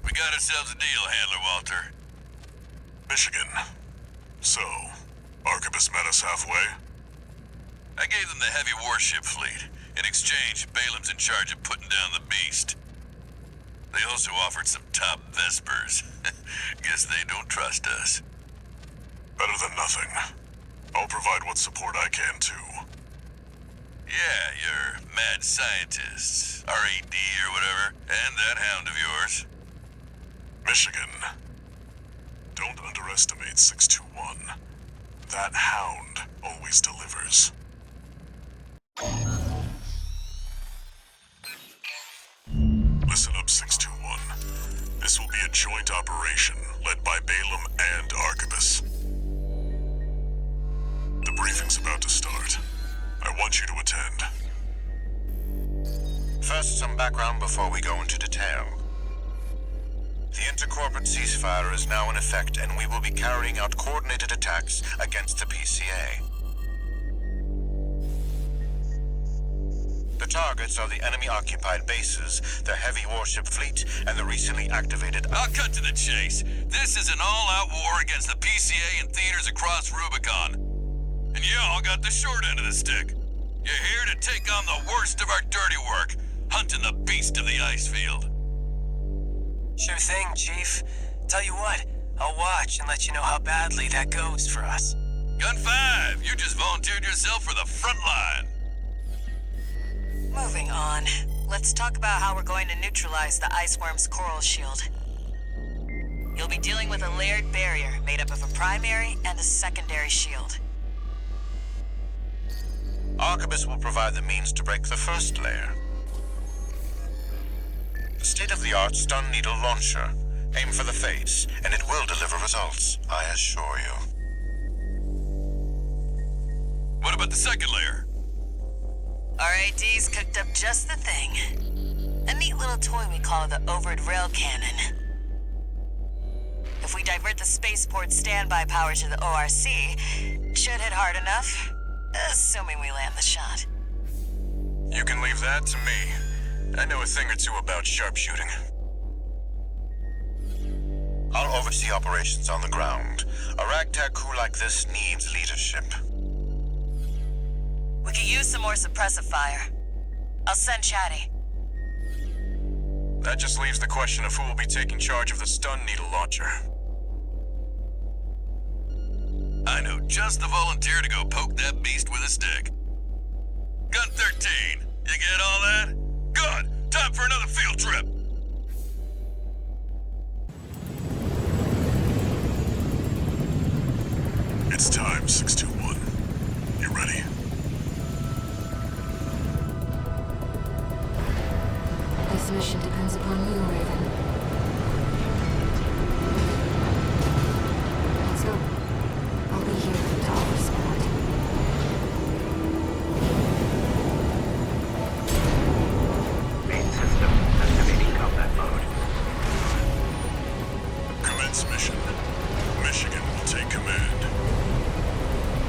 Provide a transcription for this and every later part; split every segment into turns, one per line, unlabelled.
We got ourselves a deal, Handler Walter.
Michigan. So, Arquebus met us halfway?
I gave them the heavy warship fleet. In exchange, Balaam's in charge of putting down the beast. They also offered some top Vespers. Guess they don't trust us.
Better than nothing. I'll provide what support I can, too.
Yeah, your mad scientists, RAD or whatever, and that hound of yours.
Michigan. Don't underestimate 621. That hound always delivers. Listen up, 621. This will be a joint operation led by Balaam and Arquebus. The briefing's about to start. I want you to attend.
First, some background before we go into detail. The intercorporate ceasefire is now in effect, and we will be carrying out coordinated attacks against the PCA. The targets are the enemy-occupied bases, the heavy warship fleet, and the recently activated...
I'll cut to the chase. This is an all-out war against the PCA and theaters across Rubicon. And y'all got the short end of the stick. You're here to take on the worst of our dirty work, hunting the beast of the ice field.
Sure thing, Chief. Tell you what, I'll watch and let you know how badly that goes for us.
Gun 5, you just volunteered yourself for the front line.
Moving on. Let's talk about how we're going to neutralize the iceworm's coral shield. You'll be dealing with a layered barrier made up of a primary and a secondary shield.
Arquebus will provide the means to break the first layer. The state-of-the-art stun needle launcher. Aim for the face, and it will deliver results, I assure you.
What about the second layer?
RAD's cooked up just the thing. A neat little toy we call the Overed Rail Cannon. If we divert the spaceport's standby power to the ORC, it should hit hard enough, assuming we land the shot.
You can leave that to me. I know a thing or two about sharpshooting.
I'll oversee operations on the ground. A ragtag crew like this needs leadership.
We could use some more suppressive fire. I'll send Chatty.
That just leaves the question of who will be taking charge of the stun needle launcher.
I know just the volunteer to go poke that beast with a stick. Gun 13, you get all that? Good! Time for another field trip!
It's time, 621. You ready?
This mission depends upon you, Raven. Let's go. I'll be here to offer support.
Main system activating combat mode.
Commence mission. Michigan will take command.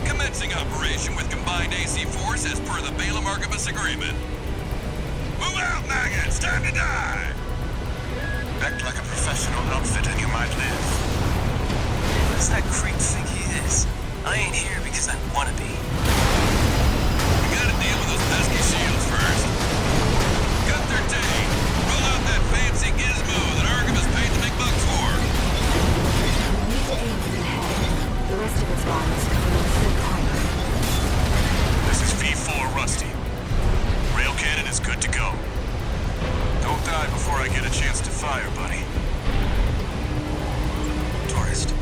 Commencing operation with combined AC force as per the Balaam Arquebus agreement. Move out, maggots! Time to die!
Act like a professional outfit and you might live.
Who does that creep think he is? I ain't here because I wanna be.
We gotta deal with those pesky shields first. Gun 13, roll out that fancy gizmo that Arquebus paid the big bucks for.
We need to aim for the head. The rest of its body is covered with thick armor.
This is V4 Rusty. Rail cannon is good to go. Don't die before I get a chance to fire, buddy.
Tourist,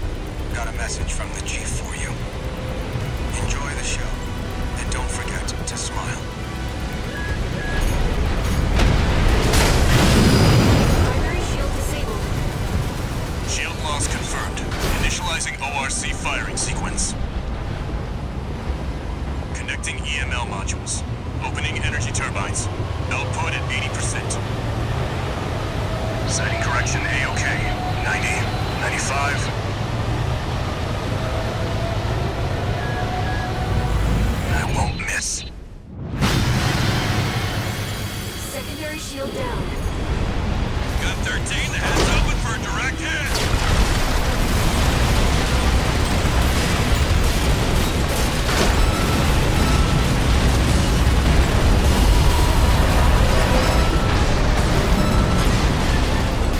got a message from the Chief for you. Enjoy the show, and don't forget to smile.
Primary shield disabled.
Shield loss confirmed. Initializing ORC firing sequence. Connecting EML modules. Opening energy turbines. Output at 80%. Sighting correction A-OK. 90, 95. I won't miss.
Secondary shield down.
Gun 13, the head's open for a direct hit.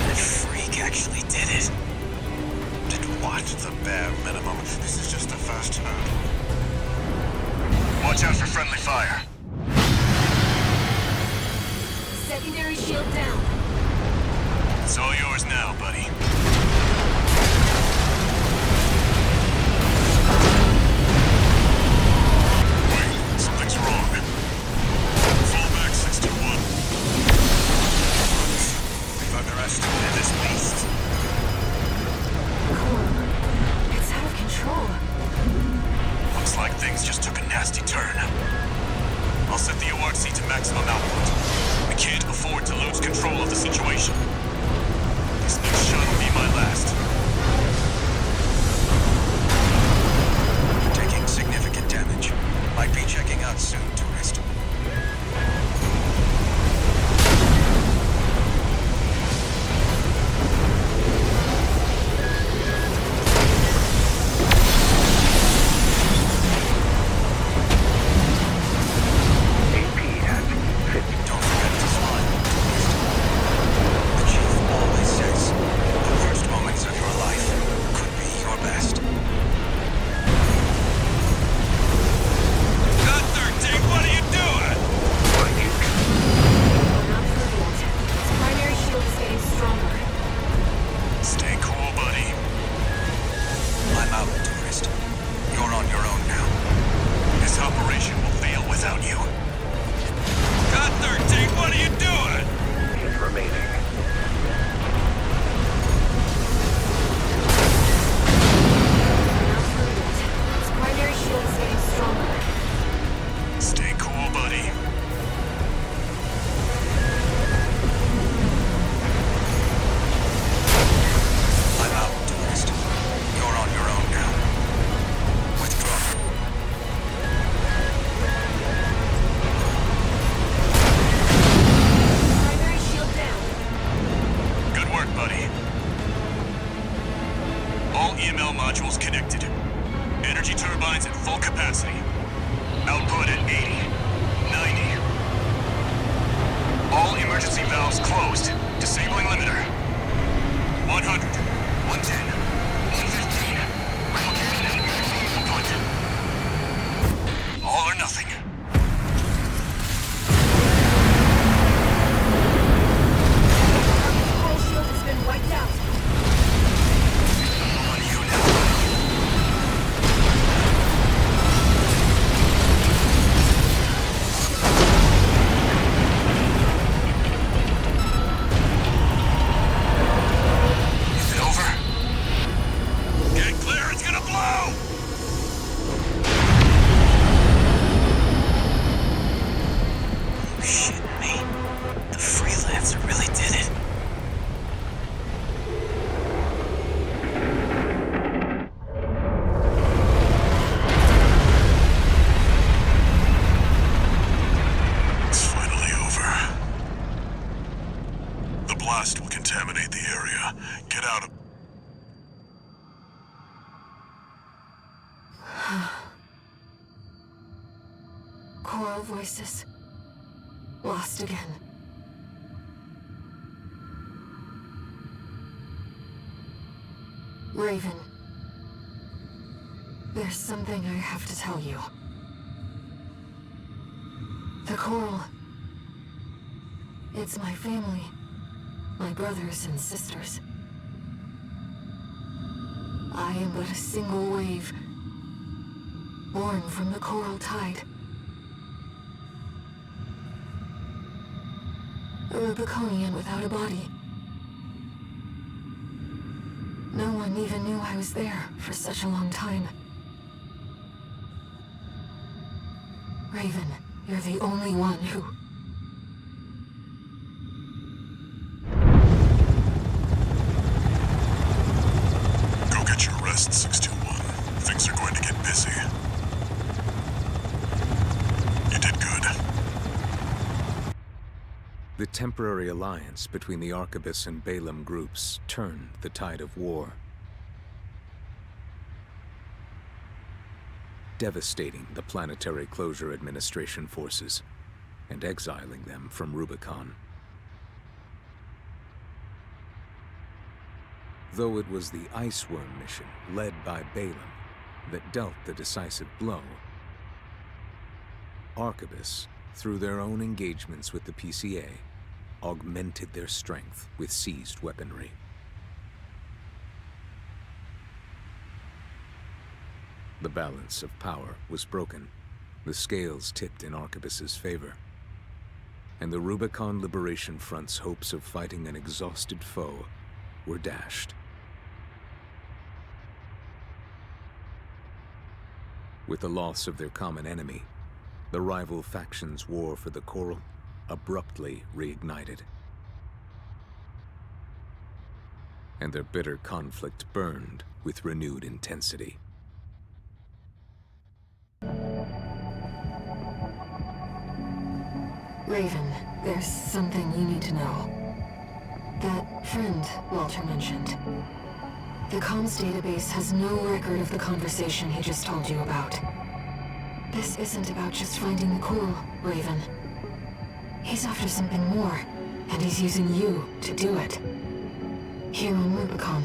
That freak actually did it.
Did what? The bare minimum. This is just the first hurdle.
Watch out for friendly fire.
Secondary shield down.
It's all yours now, buddy.
Wait, something's wrong. Fall back, 621.
We've underestimated this beast.
It's out of control.
Looks like things just took a nasty turn. I'll set the ORC to maximum output. We can't afford to lose control of the situation. This next shot will be my last.
Taking significant damage. Might be checking out soon, tourist.
AP at 50.
Don't forget to smile, tourist. The chief always says the worst moments of your life could be your best.
Gun 13, what are you doing?
Minute.
We're not through yet. Its primary shield is getting stronger.
Stay cool, buddy.
I'm out, tourist. You're on your own now.
This operation will fail without you.
Gun 13, what are you doing?
Is remaining.
We're not through yet. Its primary shield is getting stronger.
Stay cool, buddy.
I'm out, tourist. You're on your own now. Withdraw.
Primary shield down.
Good work, buddy. All EML modules connected. Energy turbines at full capacity. Output at 80, 90. All emergency valves closed. Disabling limiter. 100, 110, 115. Output. All or nothing.
Control shield has been wiped out.
On you now.
Is it over?
Get clear, it's gonna blow!
Shit me. The freelancer really did it.
It's finally over. The blast will contaminate the area. Get out of...
Choral voices. Lost again. Raven. There's something I have to tell you. The Coral. It's my family. My brothers and sisters. I am but a single wave. Born from the Coral Tide. A Rubiconian without a body. No one even knew I was there for such a long time. Raven, you're the only one who...
Go get your rest, 621. Things are going to get busy. You did good.
The temporary alliance between the Arquebus and Balaam groups turned the tide of war, devastating the Planetary Closure Administration forces and exiling them from Rubicon. Though it was the Iceworm mission led by Balaam that dealt the decisive blow, Arquebus, through their own engagements with the PCA, augmented their strength with seized weaponry. The balance of power was broken, the scales tipped in Arquebus's favor, and the Rubicon Liberation Front's hopes of fighting an exhausted foe were dashed. With the loss of their common enemy, the rival factions' war for the Coral abruptly reignited, and their bitter conflict burned with renewed intensity.
Raven, there's something you need to know. That friend Walter mentioned. The comms database has no record of the conversation he just told you about. This isn't about just finding the Coral, Raven. He's after something more, and he's using you to do it. Here on Rubicon,